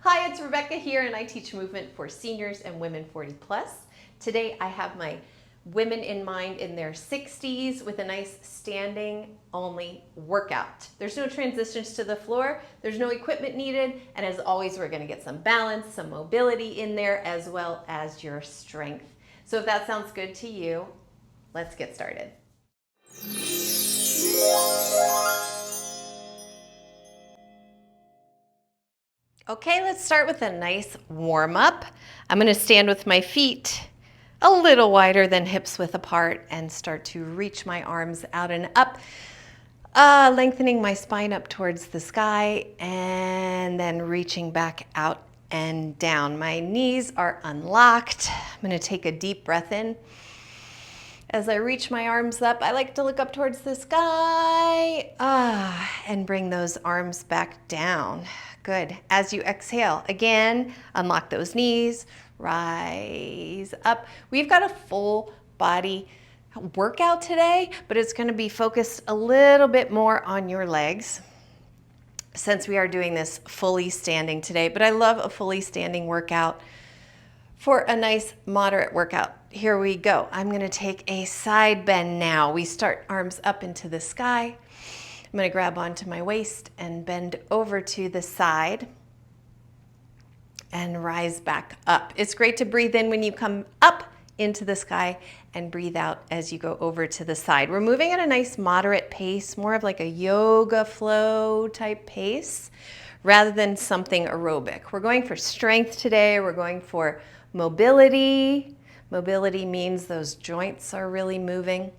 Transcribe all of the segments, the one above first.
Hi, it's Rebecca here, and I teach movement for seniors and women 40 plus. Today I have my women in mind in their 60s with a nice standing only workout. There's no transitions to the floor, there's no equipment needed, and as always we're going to get some balance, some mobility in there, as well as your strength. So if that sounds good to you, let's get started. Okay, let's start with a nice warm up. I'm going to stand with my feet a little wider than hips width apart and start to reach my arms out and up, lengthening my spine up towards the sky and then reaching back out and down. My knees are unlocked. I'm going to take a deep breath in. As I reach my arms up, I like to look up towards the sky and bring those arms back down. Good. As you exhale, again, unlock those knees, rise up. We've got a full body workout today, but it's going to be focused a little bit more on your legs since we are doing this fully standing today. But I love a fully standing workout for a nice moderate workout. Here we go. I'm going to take a side bend now. We start arms up into the sky. I'm going to grab onto my waist and bend over to the side and rise back up. It's great to breathe in when you come up into the sky and breathe out as you go over to the side. We're moving at a nice moderate pace, more of like a yoga flow type pace rather than something aerobic. We're going for strength today. We're going for mobility. Mobility means those joints are really moving.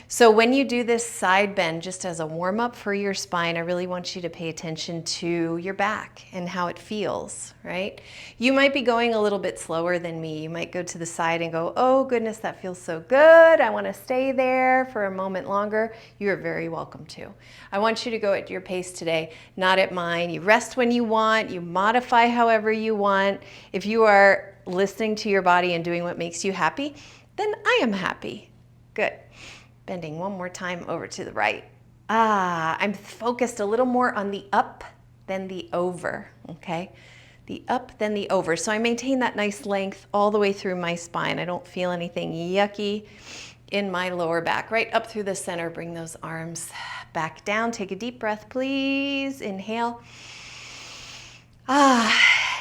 So when you do this side bend, just as a warm up for your spine, I really want you to pay attention to your back and how it feels, right? You might be going a little bit slower than me. You might go to the side and go, oh goodness, that feels so good. I want to stay there for a moment longer. You are very welcome to. I want you to go at your pace today, not at mine. You rest when you want, you modify however you want. If you are listening to your body and doing what makes you happy, then I am happy. Good. Bending one more time over to the right. I'm focused a little more on the up than the over, okay? The up than the over. So I maintain that nice length all the way through my spine. I don't feel anything yucky in my lower back. Right up through the center, bring those arms back down. Take a deep breath, please. Inhale.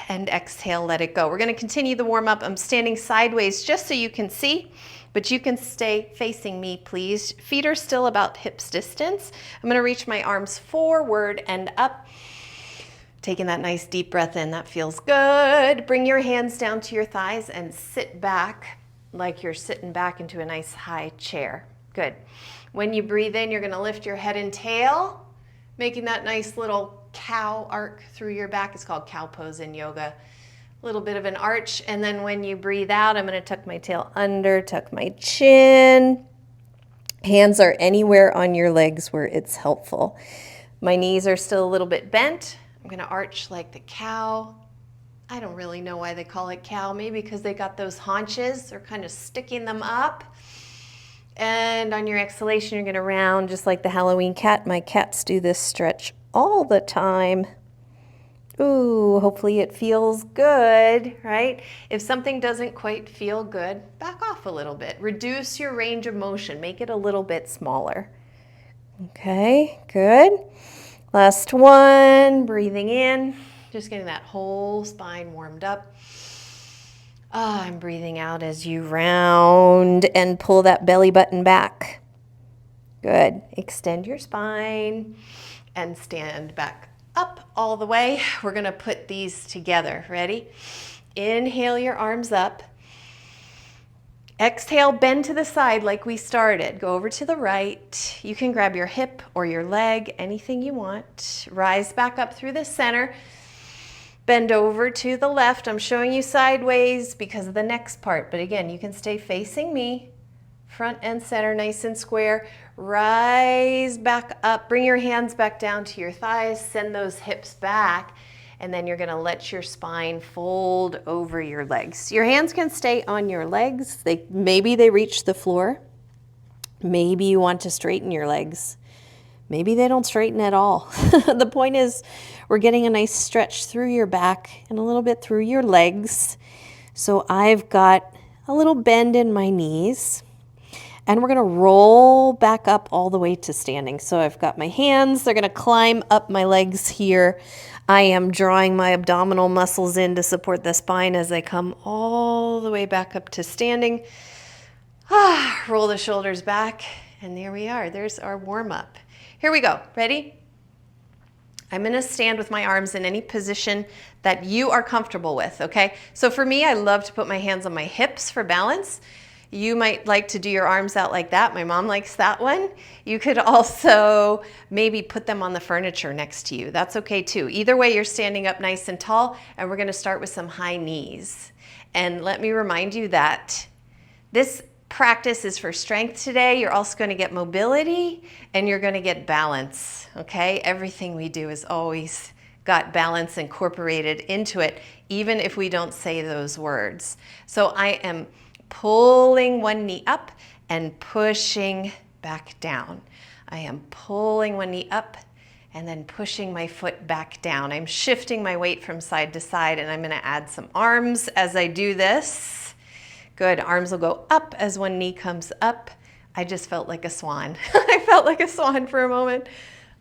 And exhale, let it go. We're going to continue the warm up. I'm standing sideways just so you can see, but you can stay facing me, please. Feet are still about hips distance. I'm going to reach my arms forward and up. Taking that nice deep breath in, that feels good. Bring your hands down to your thighs and sit back like you're sitting back into a nice high chair. Good. When you breathe in, you're going to lift your head and tail, making that nice little cow arc through your back. It's called cow pose in yoga. A little bit of an arch. And then when you breathe out, I'm going to tuck my tail under, tuck my chin. Hands are anywhere on your legs where it's helpful. My knees are still a little bit bent. I'm going to arch like the cow. I don't really know why they call it cow. Maybe because they got those haunches. They're kind of sticking them up. And on your exhalation, you're going to round just like the Halloween cat. My cats do this stretch all the time. Ooh, hopefully it feels good, right? If something doesn't quite feel good, back off a little bit. Reduce your range of motion. Make it a little bit smaller. Okay, good. Last one, breathing in. Just getting that whole spine warmed up. I'm breathing out as you round and pull that belly button back. Good. Extend your spine and stand back up all the way. We're going to put these together. Ready? Inhale your arms up. Exhale, bend to the side like we started. Go over to the right. You can grab your hip or your leg, anything you want. Rise back up through the center. Bend over to the left. I'm showing you sideways because of the next part. But again, you can stay facing me. Front and center, nice and square. Rise back up. Bring your hands back down to your thighs. Send those hips back. And then you're going to let your spine fold over your legs. Your hands can stay on your legs. Maybe they reach the floor. Maybe you want to straighten your legs. maybe they don't straighten at all. The point is we're getting a nice stretch through your back and a little bit through your legs. So I've got a little bend in my knees, and we're going to roll back up all the way to standing. So I've got my hands, they're going to climb up my legs here. I am drawing my abdominal muscles in to support the spine as I come all the way back up to standing. Roll the shoulders back, and there we are. There's our warm up. Here we go. Ready? I'm going to stand with my arms in any position that you are comfortable with, okay? So for me, I love to put my hands on my hips for balance. You might like to do your arms out like that. My mom likes that one. You could also maybe put them on the furniture next to you. That's okay too. Either way, you're standing up nice and tall, and we're going to start with some high knees. And let me remind you that this practice is for strength today. You're also going to get mobility, and you're going to get balance, okay? Everything we do is always got balance incorporated into it, even if we don't say those words. So I am pulling one knee up and pushing back down. I am pulling one knee up and then pushing my foot back down. I'm shifting my weight from side to side, and I'm going to add some arms as I do this. Good. Arms will go up as one knee comes up. I just felt like a swan. I felt like a swan for a moment.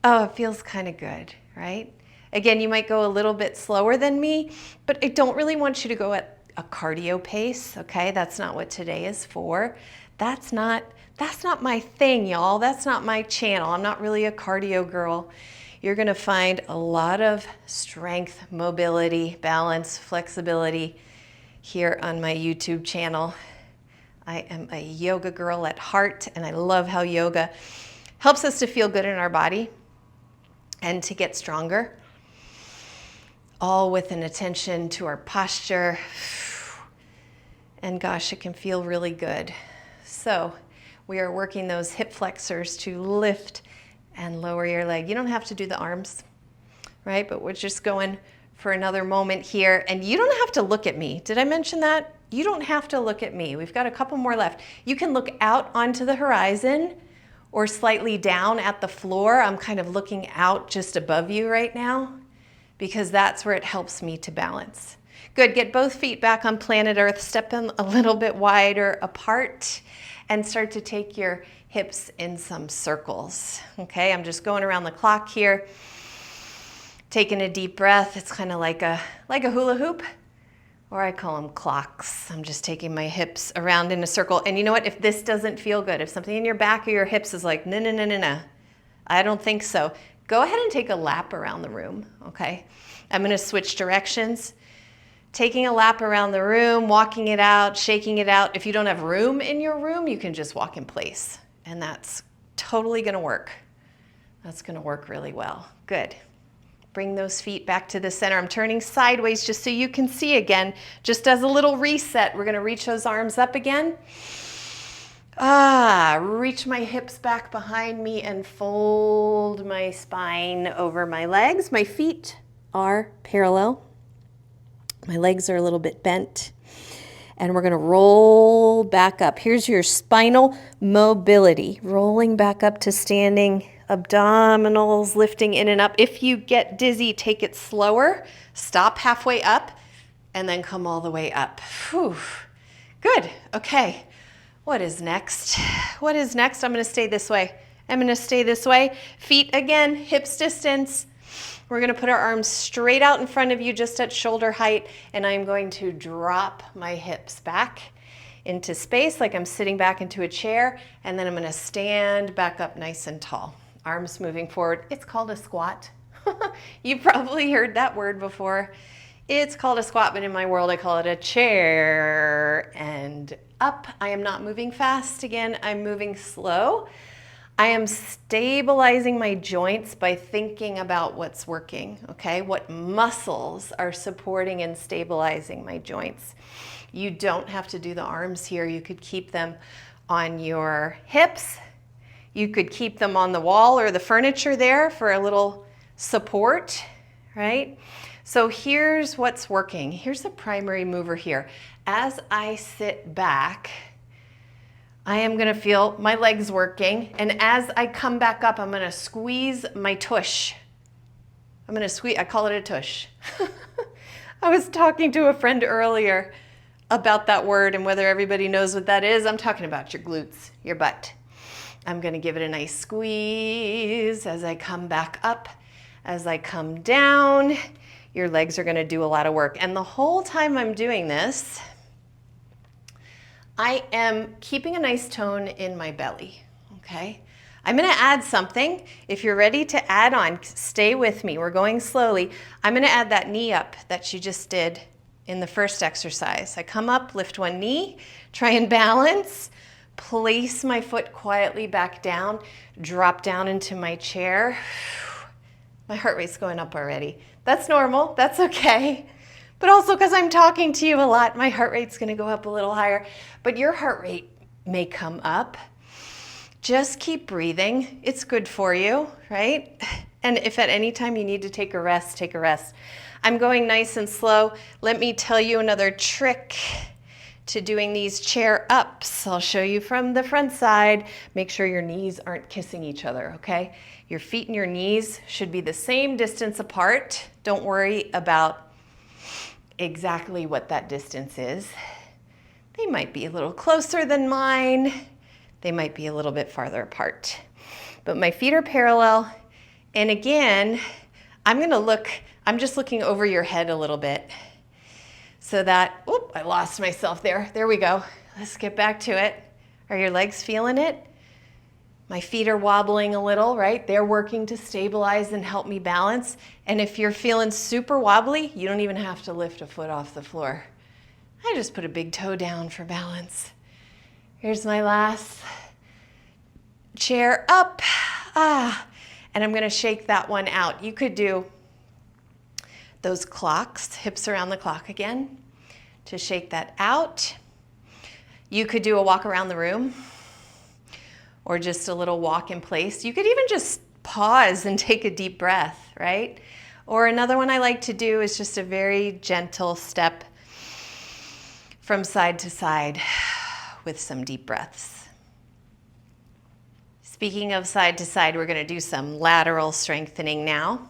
Oh, it feels kind of good, right? Again, you might go a little bit slower than me, but I don't really want you to go at a cardio pace, okay? That's not what today is for. That's not my thing, y'all. That's not my channel. I'm not really a cardio girl. You're going to find a lot of strength, mobility, balance, flexibility here on my YouTube channel. I am a yoga girl at heart, and I love how yoga helps us to feel good in our body and to get stronger, all with an attention to our posture. And gosh, it can feel really good. So we are working those hip flexors to lift and lower your leg. You don't have to do the arms, right? But we're just going for another moment here. And you don't have to look at me. Did I mention that? You don't have to look at me. We've got a couple more left. You can look out onto the horizon or slightly down at the floor. I'm kind of looking out just above you right now because that's where it helps me to balance. Good. Get both feet back on planet Earth. Step in a little bit wider apart and start to take your hips in some circles. Okay, I'm just going around the clock here. Taking a deep breath. It's kind of like a hula hoop, or I call them clocks. I'm just taking my hips around in a circle. And you know what? If this doesn't feel good, if something in your back or your hips is like, no, I don't think so, go ahead and take a lap around the room, okay? I'm going to switch directions. Taking a lap around the room, walking it out, shaking it out. If you don't have room in your room, you can just walk in place. And that's totally going to work. That's going to work really well. Good. Bring those feet back to the center. I'm turning sideways just so you can see again. Just as a little reset, we're going to reach those arms up again. Reach my hips back behind me and fold my spine over my legs. My feet are parallel. My legs are a little bit bent. And we're going to roll back up. Here's your spinal mobility. Rolling back up to standing. Abdominals lifting in and up. If you get dizzy, take it slower. Stop halfway up and then come all the way up. Whew. Good. Okay. What is next? What is next? I'm going to stay this way. I'm going to stay this way. Feet again, hips distance. We're going to put our arms straight out in front of you, just at shoulder height, and I'm going to drop my hips back into space like I'm sitting back into a chair, and then I'm going to stand back up nice and tall. Arms moving forward. It's called a squat. You've probably heard that word before. It's called a squat, but in my world I call it a chair. And up. I am not moving fast again. I'm moving slow. I am stabilizing my joints by thinking about what's working, okay? What muscles are supporting and stabilizing my joints. You don't have to do the arms here. You could keep them on your hips. You could keep them on the wall or the furniture there for a little support, right? So here's what's working. Here's the primary mover here. As I sit back, I am gonna feel my legs working. And as I come back up, I'm gonna squeeze my tush. I'm gonna squeeze, I call it a tush. I was talking to a friend earlier about that word and whether everybody knows what that is. I'm talking about your glutes, your butt. I'm gonna give it a nice squeeze as I come back up. As I come down, your legs are gonna do a lot of work. And the whole time I'm doing this, I am keeping a nice tone in my belly, okay? I'm gonna add something. If you're ready to add on, stay with me. We're going slowly. I'm gonna add that knee up that you just did in the first exercise. I come up, lift one knee, try and balance, place my foot quietly back down, drop down into my chair. My heart rate's going up already. That's normal, that's okay. But also because I'm talking to you a lot, my heart rate's gonna go up a little higher, but your heart rate may come up. Just keep breathing. It's good for you, right? And if at any time you need to take a rest, take a rest. I'm going nice and slow. Let me tell you another trick to doing these chair ups. I'll show you from the front side. Make sure your knees aren't kissing each other, okay? Your feet and your knees should be the same distance apart. Don't worry about exactly what that distance is. They might be a little closer than mine. They might be a little bit farther apart. But my feet are parallel. And again, I'm just looking over your head a little bit so that, oop, I lost myself there. There we go. Let's get back to it. Are your legs feeling it? My feet are wobbling a little, right? They're working to stabilize and help me balance. And if you're feeling super wobbly, you don't even have to lift a foot off the floor. I just put a big toe down for balance. Here's my last chair up. And I'm gonna shake that one out. You could do those clocks, hips around the clock again, to shake that out. You could do a walk around the room or just a little walk in place. You could even just pause and take a deep breath, right? Or another one I like to do is just a very gentle step from side to side with some deep breaths. Speaking of side to side, we're gonna do some lateral strengthening now.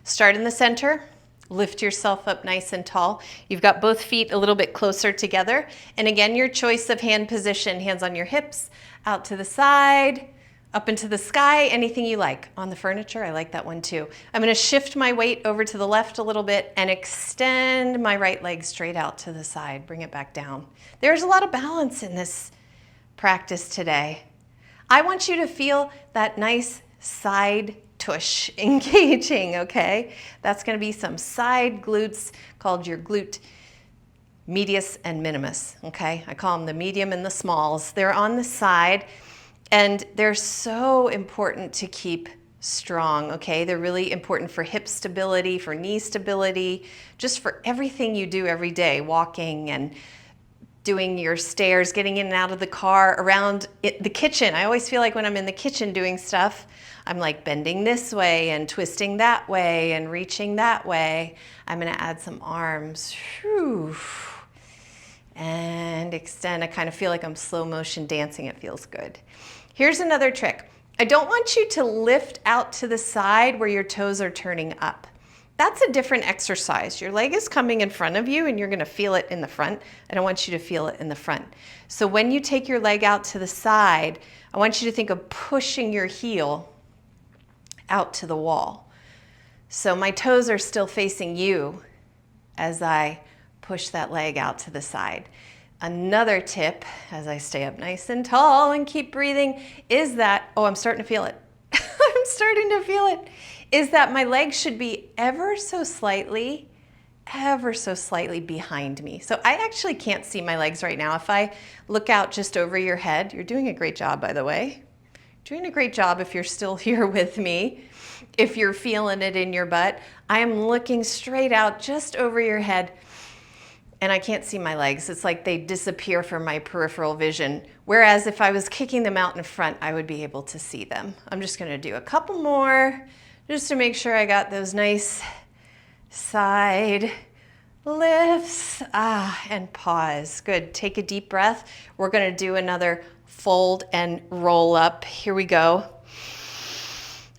Start in the center, lift yourself up nice and tall. You've got both feet a little bit closer together. And again, your choice of hand position, hands on your hips, out to the side, up into the sky, anything you like. On the furniture, I like that one too. I'm gonna shift my weight over to the left a little bit and extend my right leg straight out to the side, bring it back down. There's a lot of balance in this practice today. I want you to feel that nice side tush engaging, okay? That's gonna be some side glutes called your glute medius and minimus, okay? I call them the medium and the smalls. They're on the side and they're so important to keep strong, okay? They're really important for hip stability, for knee stability, just for everything you do every day, walking and doing your stairs, getting in and out of the car, around the kitchen. I always feel like when I'm in the kitchen doing stuff, I'm like bending this way and twisting that way and reaching that way. I'm gonna add some arms. Whew. And extend. I kind of feel like I'm slow motion dancing. It feels good. Here's another trick. I don't want you to lift out to the side where your toes are turning up. That's a different exercise. Your leg is coming in front of you and you're gonna feel it in the front. I don't want you to feel it in the front. So when you take your leg out to the side, I want you to think of pushing your heel out to the wall. So my toes are still facing you as I push that leg out to the side. Another tip, as I stay up nice and tall and keep breathing, is that, oh, I'm starting to feel it. I'm starting to feel it. Is that my legs should be ever so slightly behind me. So I actually can't see my legs right now. If I look out just over your head, you're doing a great job, by the way. Doing a great job if you're still here with me. If you're feeling it in your butt, I am looking straight out just over your head and I can't see my legs. It's like they disappear from my peripheral vision. Whereas if I was kicking them out in front, I would be able to see them. I'm just gonna do a couple more just to make sure I got those nice side lifts. And pause. Good, take a deep breath. We're gonna do another fold and roll up. Here we go.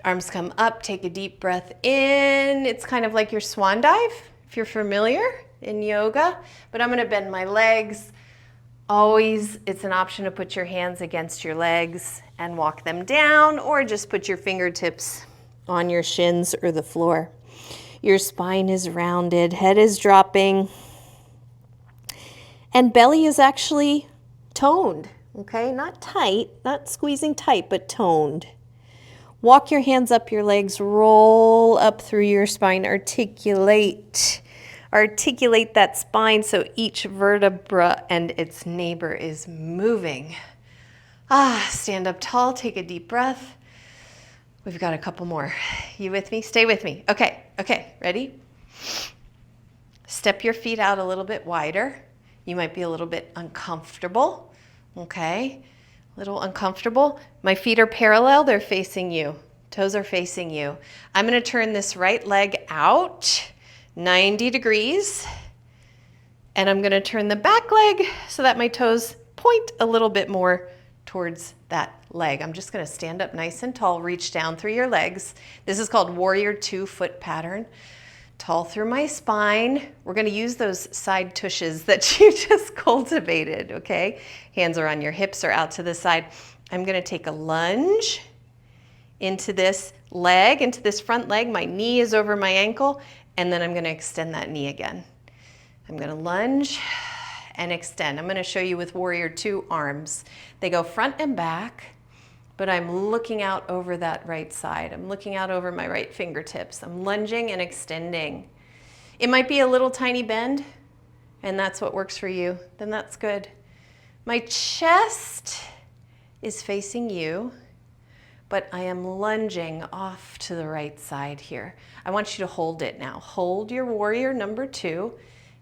Arms come up, take a deep breath in. It's kind of like your swan dive, if you're familiar in yoga, but I'm gonna bend my legs. Always, it's an option to put your hands against your legs and walk them down, or just put your fingertips on your shins or the floor. Your spine is rounded, head is dropping, and belly is actually toned, okay? Not tight, not squeezing tight, but toned. Walk your hands up your legs, roll up through your spine, articulate. Articulate that spine so each vertebra and its neighbor is moving. Stand up tall, take a deep breath. We've got a couple more. You with me? Stay with me. Okay, ready? Step your feet out a little bit wider. You might be a little bit uncomfortable, okay? A little uncomfortable. My feet are parallel, they're facing you. Toes are facing you. I'm gonna turn this right leg out 90 degrees, and I'm gonna turn the back leg so that my toes point a little bit more towards that leg. I'm just gonna stand up nice and tall, reach down through your legs. This is called Warrior 2 foot pattern. Tall through my spine. We're gonna use those side tushes that you just cultivated, okay? Hands are on your hips or out to the side. I'm gonna take a lunge into this leg, into this front leg. My knee is over my ankle, and then I'm gonna extend that knee again. I'm gonna lunge and extend. I'm gonna show you with Warrior 2 arms. They go front and back, but I'm looking out over that right side. I'm looking out over my right fingertips. I'm lunging and extending. It might be a little tiny bend, and that's what works for you. Then that's good. My chest is facing you, but I am lunging off to the right side here. I want you to hold it now. Hold your Warrior number 2,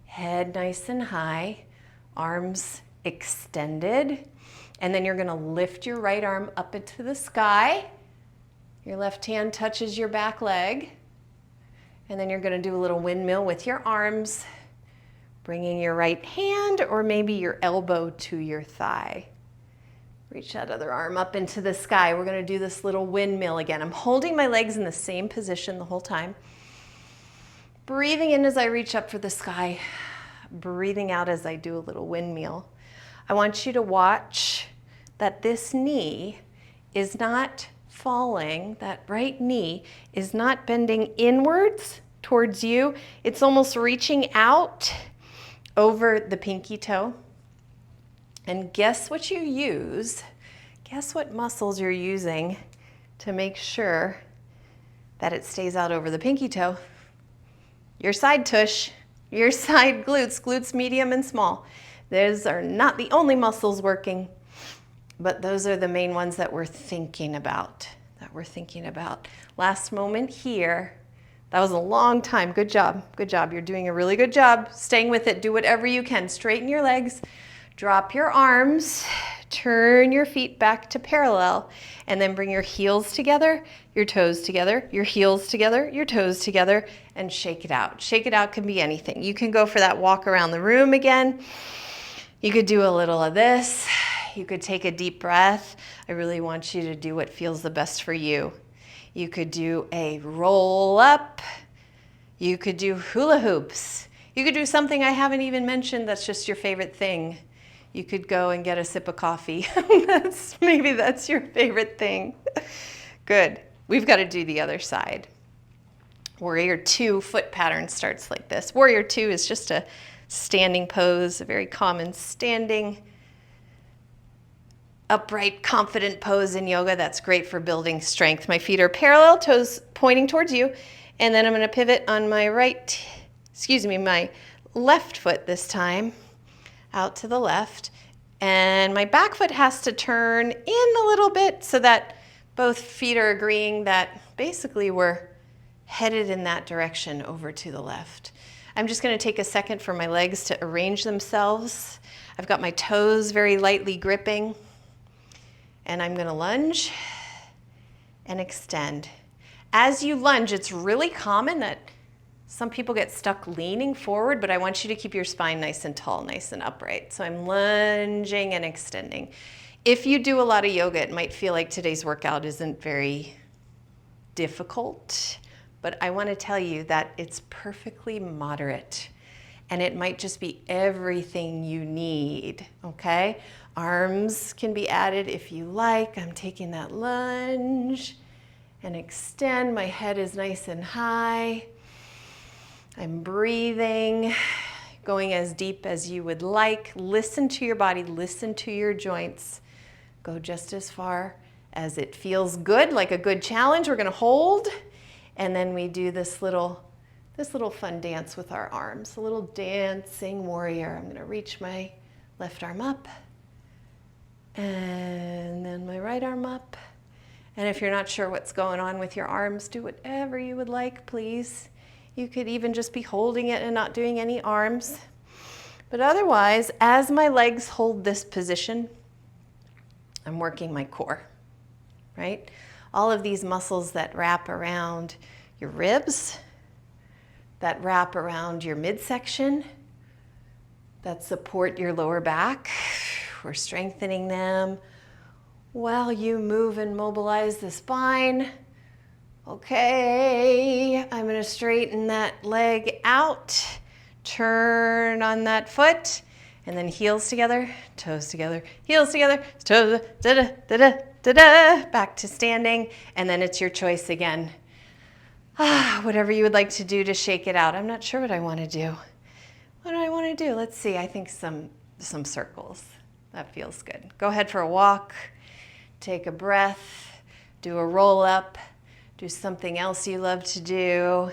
head nice and high, arms extended. And then you're gonna lift your right arm up into the sky. Your left hand touches your back leg. And then you're gonna do a little windmill with your arms, bringing your right hand or maybe your elbow to your thigh. Reach that other arm up into the sky. We're gonna do this little windmill again. I'm holding my legs in the same position the whole time. Breathing in as I reach up for the sky. Breathing out as I do a little windmill. I want you to watch that this knee is not falling, that right knee is not bending inwards towards you. It's almost reaching out over the pinky toe. And guess what you use? Guess what muscles you're using to make sure that it stays out over the pinky toe? Your side tush, your side glutes, glutes medium and small. Those are not the only muscles working, but those are the main ones that we're thinking about, Last moment here. That was a long time. Good job. Good job. You're doing a really good job. Staying with it. Do whatever you can. Straighten your legs. Drop your arms. Turn your feet back to parallel. And then bring your heels together, your toes together, your heels together, your toes together, and shake it out. Shake it out can be anything. You can go for that walk around the room again. You could do a little of this. You could take a deep breath. I really want you to do what feels the best for you. You could do a roll up. You could do hula hoops. You could do something I haven't even mentioned that's just your favorite thing. You could go and get a sip of coffee. Maybe that's your favorite thing. Good. We've got to do the other side. Warrior 2 foot pattern starts like this. Warrior 2 is just a standing pose, a very common standing, upright, confident pose in yoga. That's great for building strength. My feet are parallel, toes pointing towards you, and then I'm going to pivot on my my left foot this time, out to the left, and my back foot has to turn in a little bit so that both feet are agreeing that basically we're headed in that direction over to the left. I'm just going to take a second for my legs to arrange themselves. I've got my toes very lightly gripping, and I'm going to lunge and extend. As you lunge, it's really common that some people get stuck leaning forward, but I want you to keep your spine nice and tall, nice and upright. So I'm lunging and extending. If you do a lot of yoga, it might feel like today's workout isn't very difficult, but I want to tell you that it's perfectly moderate, and it might just be everything you need, okay? Arms can be added if you like. I'm taking that lunge and extend. My head is nice and high. I'm breathing, going as deep as you would like. Listen to your body, listen to your joints. Go just as far as it feels good, like a good challenge. We're gonna hold, and then we do this little fun dance with our arms, a little dancing warrior. I'm gonna reach my left arm up, and then my right arm up. And if you're not sure what's going on with your arms, do whatever you would like, please. You could even just be holding it and not doing any arms. But otherwise, as my legs hold this position, I'm working my core, right? All of these muscles that wrap around your ribs, that wrap around your midsection, that support your lower back. We're strengthening them while you move and mobilize the spine. Okay, I'm gonna straighten that leg out, turn on that foot, and then heels together, toes together, heels together, toes, da-da, da-da, da-da, back to standing, and then it's your choice again. Whatever you would like to do to shake it out. I'm not sure what I want to do. What do I want to do? Let's see, I think some circles. That feels good. Go ahead for a walk, take a breath, do a roll up, do something else you love to do.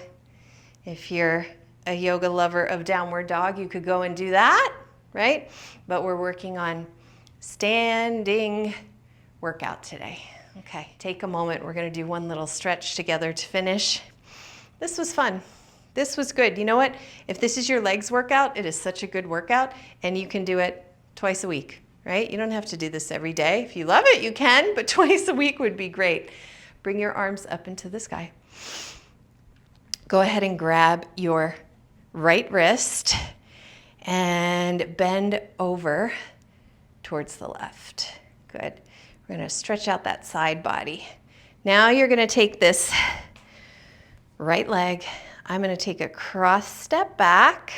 If you're a yoga lover of downward dog, you could go and do that, right? But we're working on standing workout today. Okay, take a moment. We're gonna do one little stretch together to finish. This was fun. This was good. You know what? If this is your legs workout, it is such a good workout, and you can do it twice a week, right? You don't have to do this every day. If you love it, you can, but twice a week would be great. Bring your arms up into the sky. Go ahead and grab your right wrist and bend over towards the left. Good. We're going to stretch out that side body. Now you're going to take this right leg. I'm going to take a cross step back.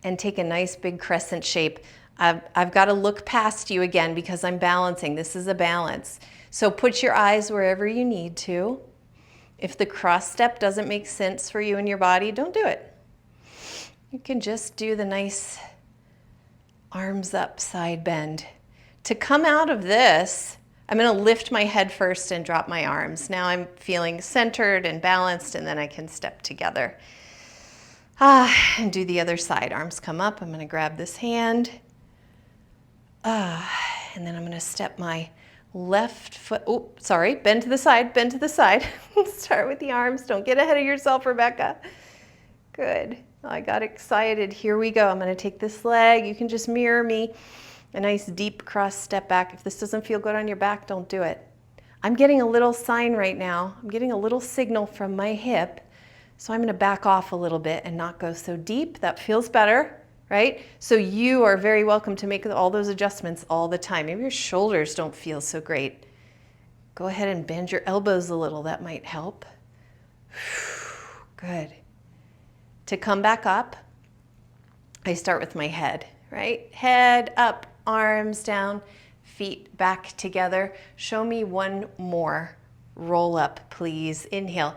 And take a nice big crescent shape. I've got to look past you again because I'm balancing. This is a balance. So put your eyes wherever you need to. If the cross step doesn't make sense for you and your body, don't do it. You can just do the nice arms up side bend. To come out of this, I'm going to lift my head first and drop my arms. Now I'm feeling centered and balanced, and then I can step together. And do the other side. Arms come up. I'm going to grab this hand. And then I'm going to step my left foot. Oh, sorry. Bend to the side. Bend to the side. Start with the arms. Don't get ahead of yourself, Rebecca. Good. I got excited. Here we go. I'm going to take this leg. You can just mirror me. A nice deep cross step back. If this doesn't feel good on your back, don't do it. I'm getting a little sign right now. I'm getting a little signal from my hip. So I'm going to back off a little bit and not go so deep. That feels better, right? So you are very welcome to make all those adjustments all the time. Maybe your shoulders don't feel so great. Go ahead and bend your elbows a little. That might help. Good. To come back up, I start with my head, right? Head up, arms down, feet back together. Show me one more. Roll up, please. Inhale.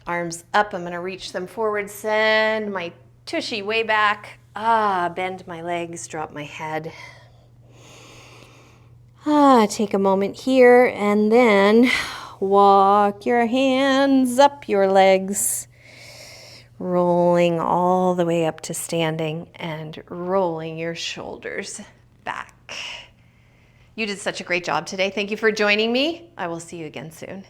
Arms up, I'm gonna reach them forward, send my tushy way back. Bend my legs, drop my head. Take a moment here and then walk your hands up your legs, rolling all the way up to standing and rolling your shoulders back. You did such a great job today. Thank you for joining me. I will see you again soon.